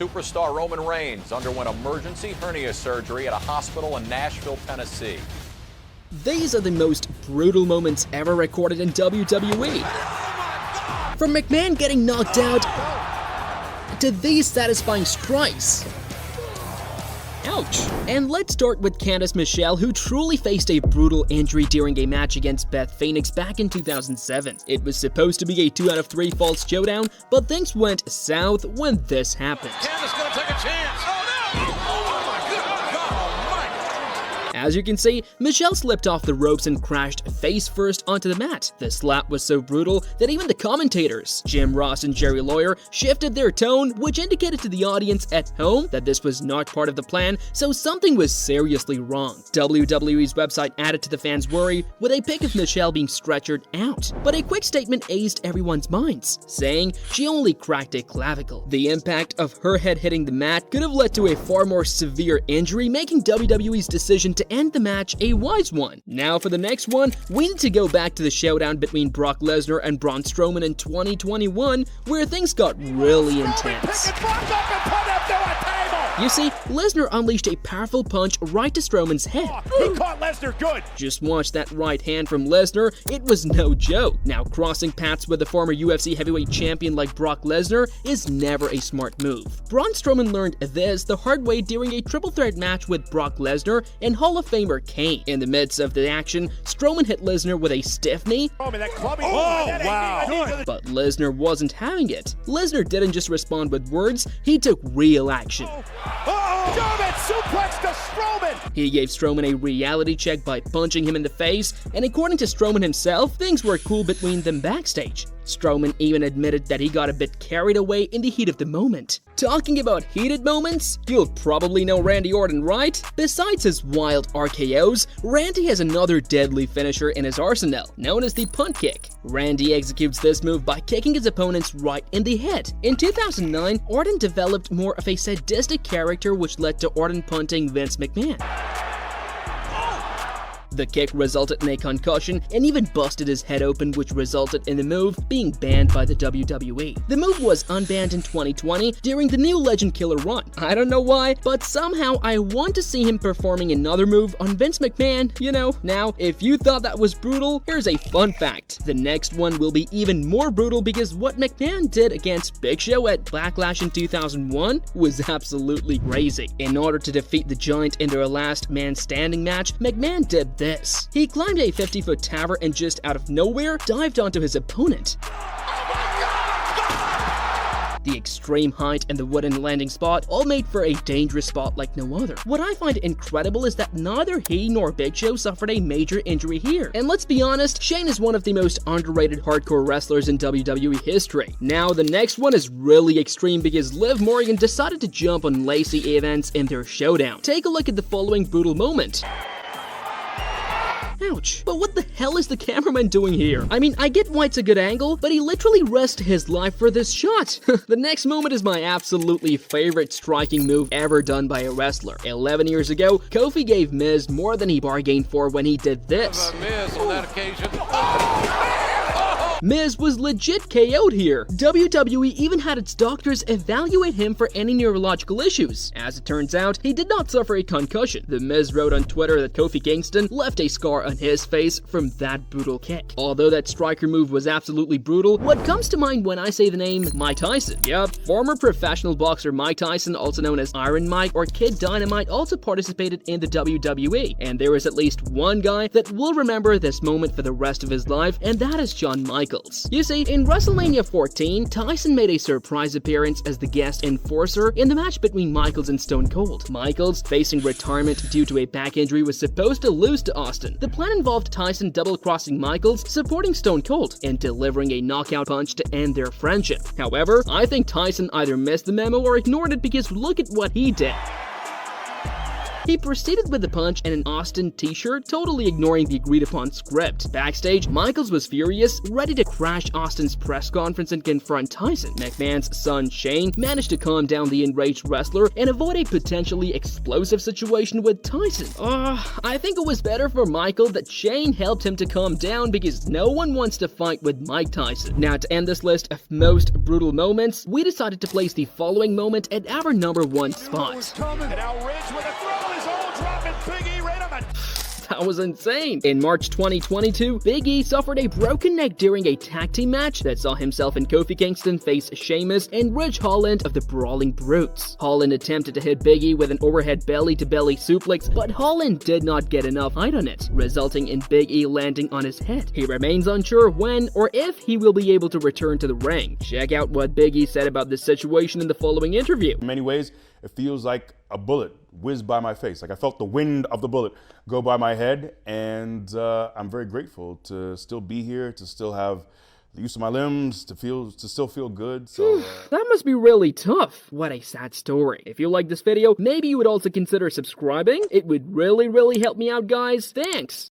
Superstar Roman Reigns underwent emergency hernia surgery at a hospital in Nashville, Tennessee. These are the most brutal moments ever recorded in WWE. From McMahon getting knocked out to these satisfying strikes. Ouch. And let's start with Candice Michelle, who truly faced a brutal injury during a match against Beth Phoenix back in 2007. It was supposed to be a 2 out of 3 falls showdown, but things went south when this happened. Candice gonna take a chance. Oh no! Oh my God! God almighty! As you can see, Michelle slipped off the ropes and crashed face first onto the mat. The slap was so brutal that even the commentators, Jim Ross and Jerry Lawyer, shifted their tone, which indicated to the audience at home that this was not part of the plan, so something was seriously wrong. WWE's website added to the fans' worry with a pic of Michelle being stretchered out, but a quick statement eased everyone's minds, saying she only cracked a clavicle. The impact of her head hitting the mat could have led to a far more severe injury, making WWE's decision to end the match a wise one. Now for the next one, we need to go back to the showdown between Brock Lesnar and Braun Strowman in 2021, where things got really intense. You see, Lesnar unleashed a powerful punch right to Strowman's head. He caught Lesnar good. Just watch that right hand from Lesnar, it was no joke. Now, crossing paths with a former UFC heavyweight champion like Brock Lesnar is never a smart move. Braun Strowman learned this the hard way during a triple threat match with Brock Lesnar and Hall of Famer Kane. In the midst of the action, Strowman hit Lesnar with a stiff knee, Wow! but Lesnar wasn't having it. Lesnar didn't just respond with words, he took real action. Strowman suplex to Strowman. He gave Strowman a reality check by punching him in the face, and according to Strowman himself, things were cool between them backstage. Strowman even admitted that he got a bit carried away in the heat of the moment. Talking about heated moments, you'll probably know Randy Orton, right? Besides his wild RKOs, Randy has another deadly finisher in his arsenal, known as the punt kick. Randy executes this move by kicking his opponents right in the head. In 2009, Orton developed more of a sadistic character, which led to Orton punting Vince McMahon. The kick resulted in a concussion and even busted his head open, which resulted in the move being banned by the WWE. The move was unbanned in 2020 during the new Legend Killer run. I don't know why, but somehow I want to see him performing another move on Vince McMahon, you know. Now, if you thought that was brutal, here's a fun fact. The next one will be even more brutal because what McMahon did against Big Show at Backlash in 2001 was absolutely crazy. In order to defeat the Giant in their last man standing match, McMahon did this. He climbed a 50-foot tower and just out of nowhere dived onto his opponent. The extreme height and the wooden landing spot all made for a dangerous spot like no other. What I find incredible is that neither he nor Big Show suffered a major injury here. And let's be honest, Shane is one of the most underrated hardcore wrestlers in WWE history. Now the next one is really extreme because Liv Morgan decided to jump on Lacey Evans in their showdown. Take a look at the following brutal moment. Ouch. But what the hell is the cameraman doing here? I mean, I get why it's a good angle, but he literally risked his life for this shot. The next moment is my absolutely favorite striking move ever done by a wrestler. 11 years ago, Kofi gave Miz more than he bargained for when he did this. Miz on that occasion. Miz was legit KO'd here. WWE even had its doctors evaluate him for any neurological issues. As it turns out, he did not suffer a concussion. The Miz wrote on Twitter that Kofi Kingston left a scar on his face from that brutal kick. Although that striker move was absolutely brutal, what comes to mind when I say the name Mike Tyson? Yup, former professional boxer Mike Tyson, also known as Iron Mike or Kid Dynamite, also participated in the WWE. And there is at least one guy that will remember this moment for the rest of his life, and that is Shawn Michaels. You see, in WrestleMania 14, Tyson made a surprise appearance as the guest enforcer in the match between Michaels and Stone Cold. Michaels, facing retirement due to a back injury, was supposed to lose to Austin. The plan involved Tyson double-crossing Michaels, supporting Stone Cold, and delivering a knockout punch to end their friendship. However, I think Tyson either missed the memo or ignored it because look at what he did. He proceeded with the punch and an Austin t-shirt, totally ignoring the agreed-upon script. Backstage, Michaels was furious, ready to crash Austin's press conference and confront Tyson. McMahon's son Shane managed to calm down the enraged wrestler and avoid a potentially explosive situation with Tyson. I think it was better for Michael that Shane helped him to calm down because no one wants to fight with Mike Tyson. Now, to end this list of most brutal moments, we decided to place the following moment at our number 1 spot. And now Ridge with a throw is all dropping Big E right on the... That was insane. In March 2022, Big E suffered a broken neck during a tag team match that saw himself and Kofi Kingston face Sheamus and Ridge Holland of the Brawling Brutes. Holland attempted to hit Big E with an overhead belly-to-belly suplex, but Holland did not get enough height on it, resulting in Big E landing on his head. He remains unsure when or if he will be able to return to the ring. Check out what Big E said about this situation in the following interview. In many ways, it feels like a bullet whizzed by my face. Like I felt the wind of the bullet go by my head, and I'm very grateful to still be here, to still have the use of my limbs, to still feel good. So that must be really tough. What a sad story. If you like this video, maybe you would also consider subscribing. It would really help me out, guys. Thanks.